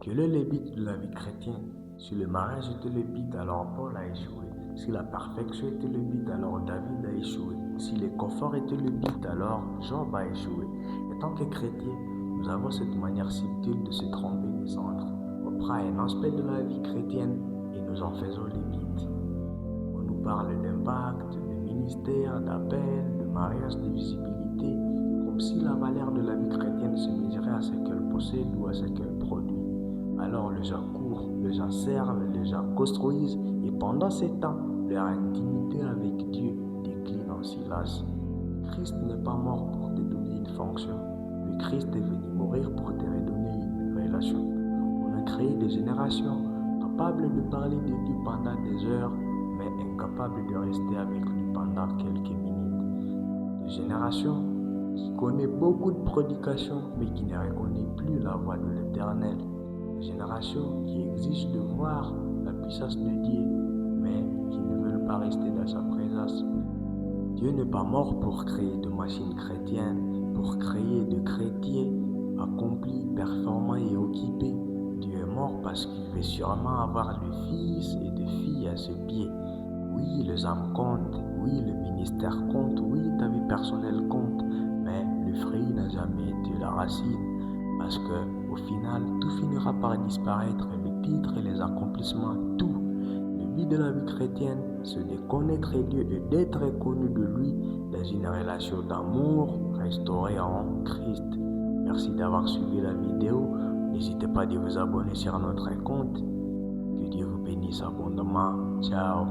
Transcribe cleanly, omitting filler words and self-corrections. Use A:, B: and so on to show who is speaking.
A: Quel est le but de la vie chrétienne? Si le mariage était le but, alors Paul a échoué. Si la perfection était le but, alors David a échoué. Si le confort était le but, alors Job a échoué. En tant que chrétien, nous avons cette manière subtile de se tromper des centres. On prend un aspect de la vie chrétienne et nous en faisons le but. On nous parle d'impact, de ministère, d'appel, de mariage, de visibilité, comme si la valeur de la vie chrétienne se mesurait à ce qu'elle possède ou à ce qu'elle produit. Alors les gens courent, les gens servent, les gens construisent, et pendant ce temps, leur intimité avec Dieu décline en silence. Christ n'est pas mort pour te donner une fonction. Le Christ est venu mourir pour te redonner une relation. On a créé des générations capables de parler de Dieu pendant des heures, mais incapables de rester avec lui pendant quelques minutes. Des générations qui connaissent beaucoup de prédications, mais qui ne reconnaissent plus la voix de l'Éternel. Des générations qui exigent de voir la puissance de Dieu, mais qui ne veulent pas rester dans sa présence. Dieu n'est pas mort pour créer de machines chrétiennes, pour créer de chrétiens accomplis, performants et occupés. Dieu est mort parce qu'il veut sûrement avoir de fils et de filles à ses pieds. Oui, les âmes comptent, oui, le ministère compte, oui, ta vie personnelle compte, mais le fruit n'a jamais été la racine. Parce que, au final, tout finira par disparaître, le titre et les accomplissements, tout. Le but de la vie chrétienne, c'est de connaître Dieu et d'être connu de lui dans une relation d'amour restaurée en Christ. Merci d'avoir suivi la vidéo. N'hésitez pas à vous abonner sur notre compte. Que Dieu vous bénisse abondamment. Ciao.